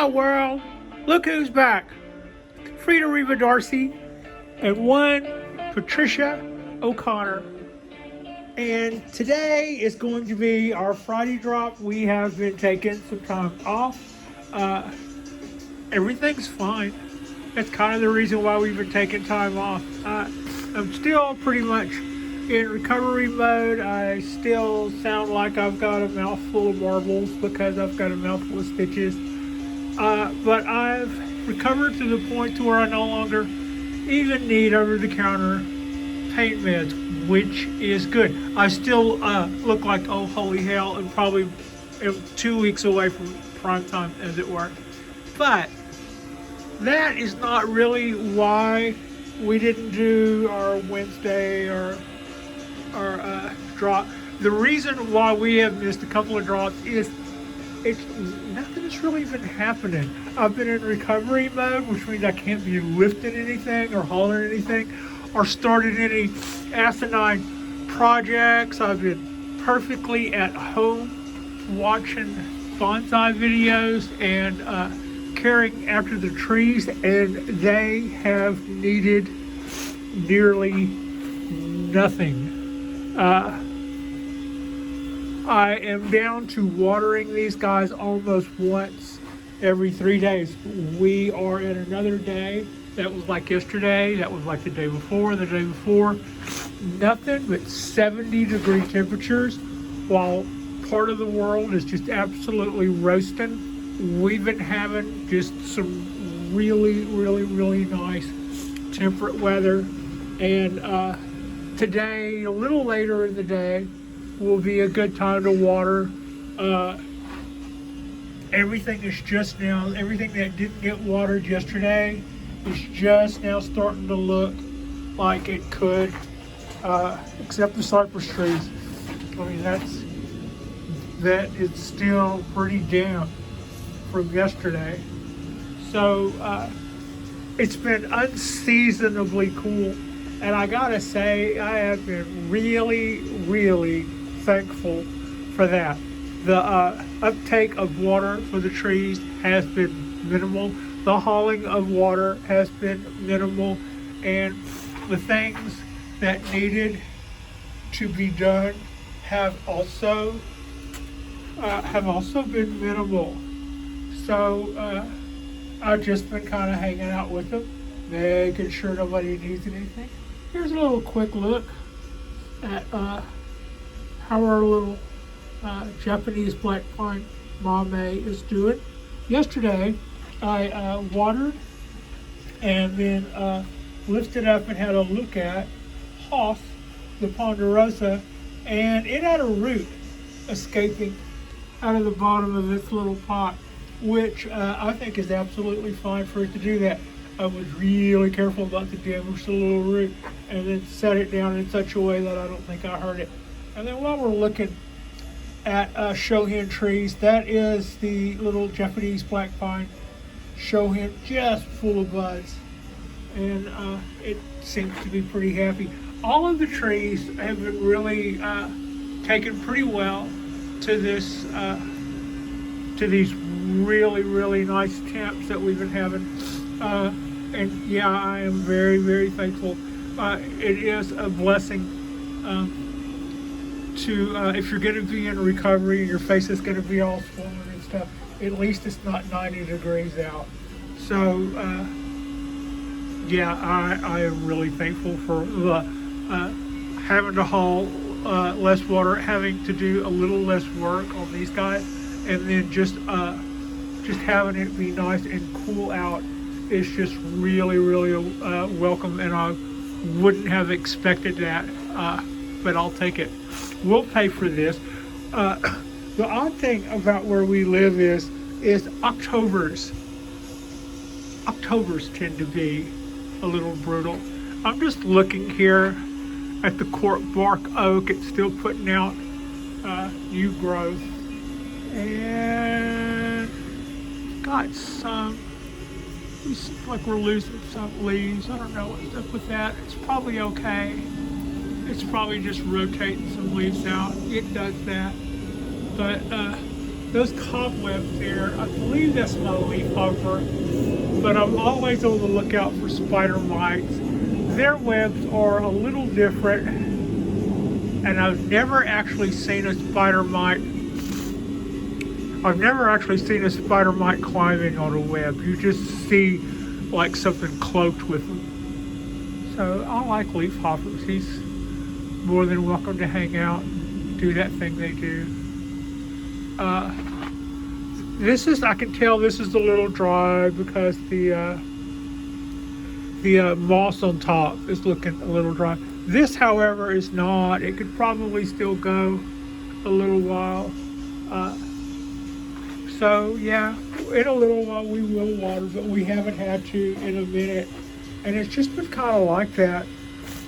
Hello world, look who's back. Frida Darcy and one Patricia O'Connor. And today is going to be our Friday drop. We have been taking some time off. Everything's fine. That's kind of the reason why we've been taking time off. I'm still pretty much in recovery mode. I still sound like I've got a mouthful of marbles because I've got a mouthful of stitches. But I've recovered to the point to where I no longer even need over-the-counter pain meds, which is good. I still look like, oh holy hell, and probably am 2 weeks away from prime time, as it were. But that is not really why we didn't do our Wednesday or our drop. The reason why we have missed a couple of drops is nothing's really been happening. I've been in recovery mode, which means I can't be lifting anything or hauling anything or starting any asinine projects. I've been perfectly at home watching bonsai videos and caring after the trees, and they have needed nearly nothing. I am down to watering these guys almost once every 3 days. We are in another day. That was like yesterday. That was like the day before, the day before. Nothing but 70-degree temperatures, while part of the world is just absolutely roasting. We've been having just some really nice temperate weather. And today, a little later in the day, will be a good time to water. Everything that didn't get watered yesterday is just now starting to look like it could, except the cypress trees. I mean, that is still pretty damp from yesterday. So it's been unseasonably cool. And I gotta say, I have been really thankful for that. The uptake of water for the trees has been minimal. The hauling of water has been minimal. And the things that needed to be done have also been minimal. So I've just been kind of hanging out with them, making sure nobody needs anything. Here's a little quick look at how our little Japanese black pine mame is doing. Yesterday, I watered and then lifted up and had a look at Hoff, the ponderosa, and it had a root escaping out of the bottom of this little pot, which I think is absolutely fine for it to do that. I was really careful about to damage the little root and then set it down in such a way that I don't think I hurt it. And then while we're looking at shohin trees, that is the little Japanese black pine shohin, just full of buds. And it seems to be pretty happy. All of the trees have been really taken pretty well to this, to these really nice temps that we've been having. And yeah, I am very thankful. It is a blessing to, if you're going to be in recovery and your face is going to be all swollen and stuff, at least it's not 90 degrees out. So, yeah, I am really thankful for having to haul less water, having to do a little less work on these guys, and then just having it be nice and cool out. It's just really welcome, and I wouldn't have expected that, but I'll take it. We'll pay for this. The odd thing about where we live is Octobers tend to be a little brutal. I'm just looking here at the cork bark oak. It's still putting out new growth, and got some. We seem like we're losing some leaves. I don't know what's up with that. It's probably okay. It's probably just rotating some leaves out. It does that. But those cobwebs there, I believe that's my leafhopper, but I'm always on the lookout for spider mites. Their webs are a little different, and I've never actually seen a spider mite. I've never actually seen a spider mite climbing on a web. You just see like something cloaked with them. So I like leafhoppers. He's more than welcome to hang out and do that thing they do. This is, I can tell this is a little dry because the moss on top is looking a little dry. This, however, is not. It could probably still go a little while. So yeah, in a little while we will water, but we haven't had to in a minute. And it's just been kind of like that.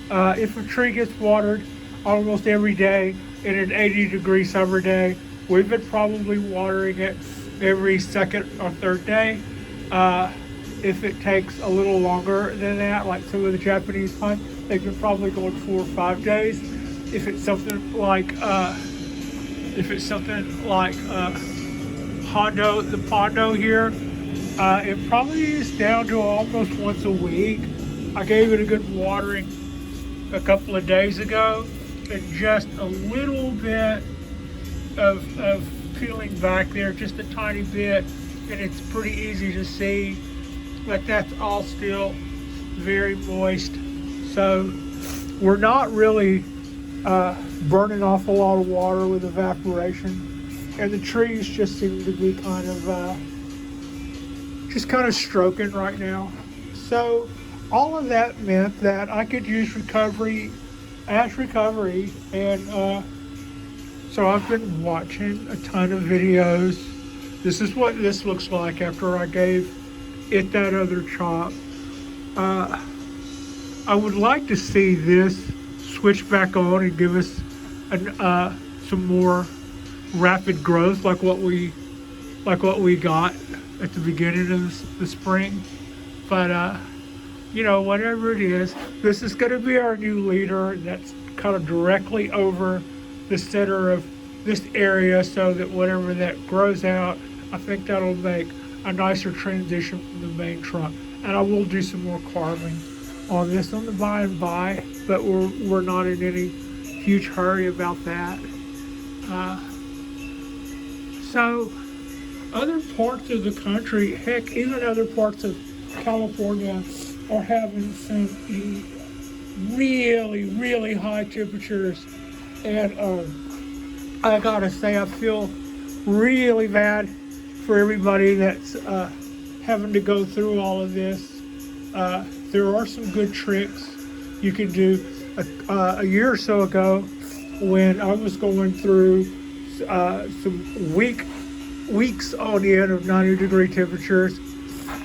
If a tree gets watered almost every day in an 80-degree summer day, we've been probably watering it every second or third day. If it takes a little longer than that, like some of the Japanese pines, they can probably go 4 or 5 days. If it's something like the Pondo here, it probably is down to almost once a week. I gave it a good watering a couple of days ago, and just a little bit of peeling back there, just a tiny bit, and it's pretty easy to see that that's all still very moist. So we're not really burning off a lot of water with evaporation, and the trees just seem to be kind of stroking right now. So all of that meant that I could use recovery as recovery, and so I've been watching a ton of videos. This is what this looks like after I gave it that other chop. I would like to see this switch back on and give us some more rapid growth like what we got at the beginning of the spring. But you know, whatever it is, this is going to be our new leader that's kind of directly over the center of this area, so that whatever that grows out, I think that'll make a nicer transition from the main trunk. And I will do some more carving on this on the by and by, but we're not in any huge hurry about that. So other parts of the country, heck, even other parts of California are having some really, really high temperatures. And I gotta say, I feel really bad for everybody that's having to go through all of this. There are some good tricks you can do. A year or so ago, when I was going through some weeks on end of 90-degree temperatures,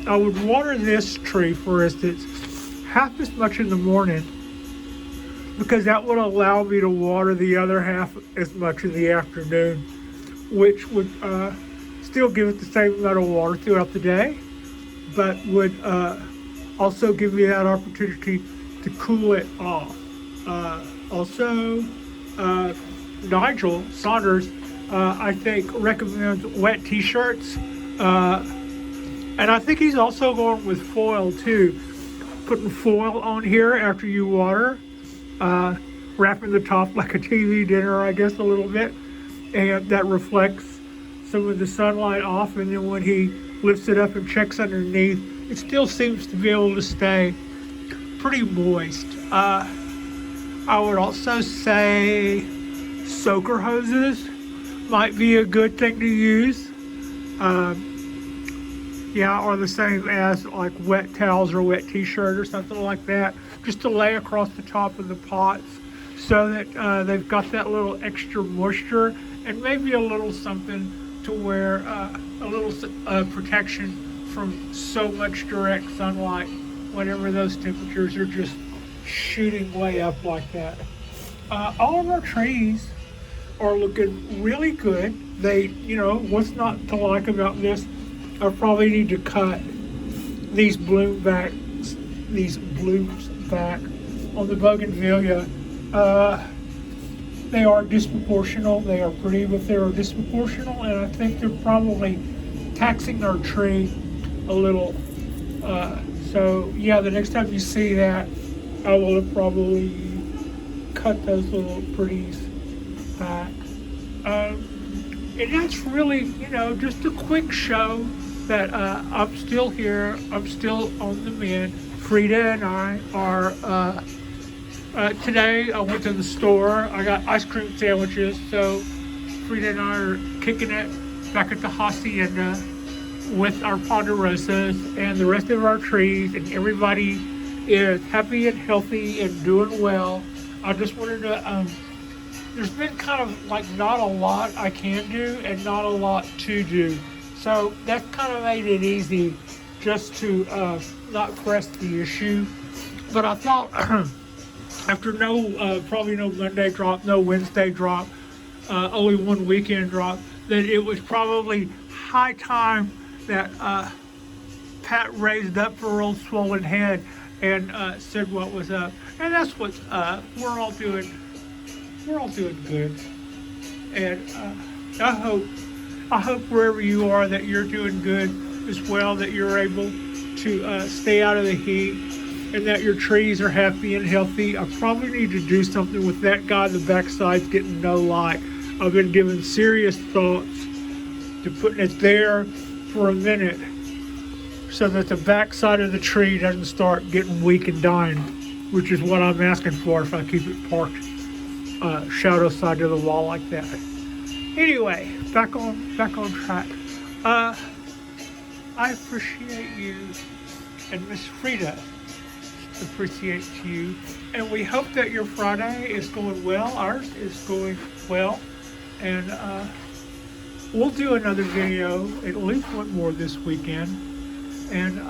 I would water this tree, for instance, half as much in the morning, because that would allow me to water the other half as much in the afternoon, which would still give it the same amount of water throughout the day, but would also give me that opportunity to cool it off. Also, Nigel Saunders, I think, recommends wet t-shirts, and I think he's also going with foil too, putting foil on here after you water, wrapping the top like a TV dinner, I guess, a little bit, and that reflects some of the sunlight off, and then when he lifts it up and checks underneath, it still seems to be able to stay pretty moist. I would also say soaker hoses might be a good thing to use. Yeah, or the same as like wet towels or wet t-shirt or something like that, just to lay across the top of the pots so that they've got that little extra moisture, and maybe a little something to wear a little protection from so much direct sunlight whenever those temperatures are just shooting way up like that. All of our trees are looking really good. They, you know, what's not to like about this, I probably need to cut these blooms back on the bougainvillea. they are disproportional. They are pretty, but they are disproportional, and I think they're probably taxing our tree a little. So yeah, the next time you see that, I will have probably cut those little pretties back. And that's really, just a quick show that I'm still here. I'm still on the mend. Frida and I are, today I went to the store. I got ice cream sandwiches. So Frida and I are kicking it back at the hacienda with our ponderosas and the rest of our trees, and everybody is happy and healthy and doing well. I just wanted to, there's been kind of like not a lot I can do and not a lot to do. So that kind of made it easy just to not press the issue. But I thought after probably no Monday drop, no Wednesday drop, only one weekend drop, that it was probably high time that Pat raised up her old swollen head and said what was up. And that's what's up. We're all doing good. And I hope wherever you are that you're doing good as well, that you're able to stay out of the heat, and that your trees are happy and healthy. I probably need to do something with that guy. The backside's getting no light. I've been giving serious thoughts to putting it there for a minute so that the backside of the tree doesn't start getting weak and dying, which is what I'm asking for if I keep it parked shadow side to the wall like that. Anyway, back on track. I appreciate you, and Miss Frida appreciates you, and we hope that your Friday is going well. Ours is going well, and we'll do another video, at least one more this weekend. And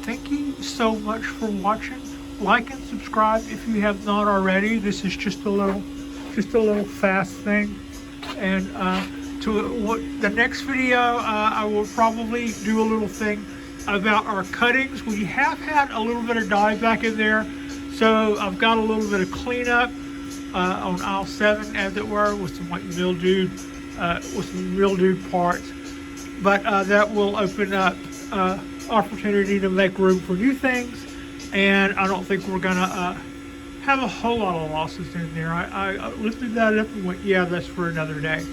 thank you so much for watching. Like and subscribe if you have not already. This is just a little fast thing. And the next video, I will probably do a little thing about our cuttings. We have had a little bit of dye back in there, so I've got a little bit of cleanup on aisle 7, as it were, with some mildewed parts. But that will open up opportunity to make room for new things, and I don't think we're gonna have a whole lot of losses in there. I lifted that up and went, yeah, that's for another day.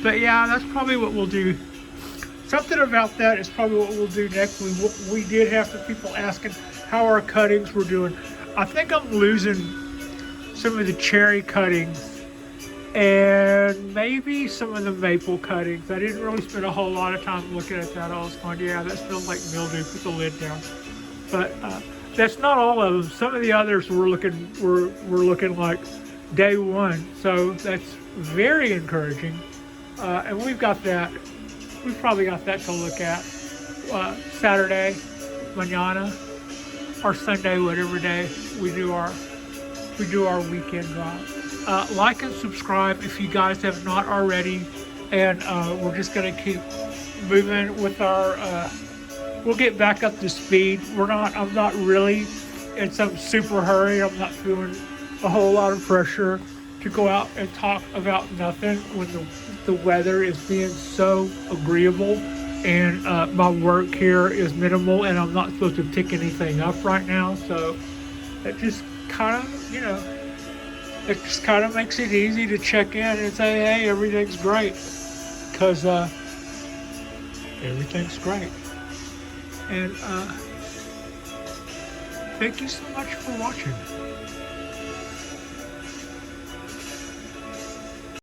But yeah, that's probably what we'll do. Something about that is probably what we'll do next. We did have some people asking how our cuttings were doing. I think I'm losing some of the cherry cuttings and maybe some of the maple cuttings. I didn't really spend a whole lot of time looking at that. I was going, yeah, that smells like mildew. Put the lid down. But that's not all of them. Some of the others were looking like day one. So that's very encouraging. And we've probably got that to look at Saturday, mañana, or Sunday, whatever day we do our weekend drop. Like and subscribe if you guys have not already, and we're just gonna keep moving with our. We'll get back up to speed. I'm not really in some super hurry. I'm not feeling a whole lot of pressure to go out and talk about nothing when the weather is being so agreeable, and my work here is minimal, and I'm not supposed to pick anything up right now. So it just kind of makes it easy to check in and say, hey, everything's great, because everything's great. And thank you so much for watching.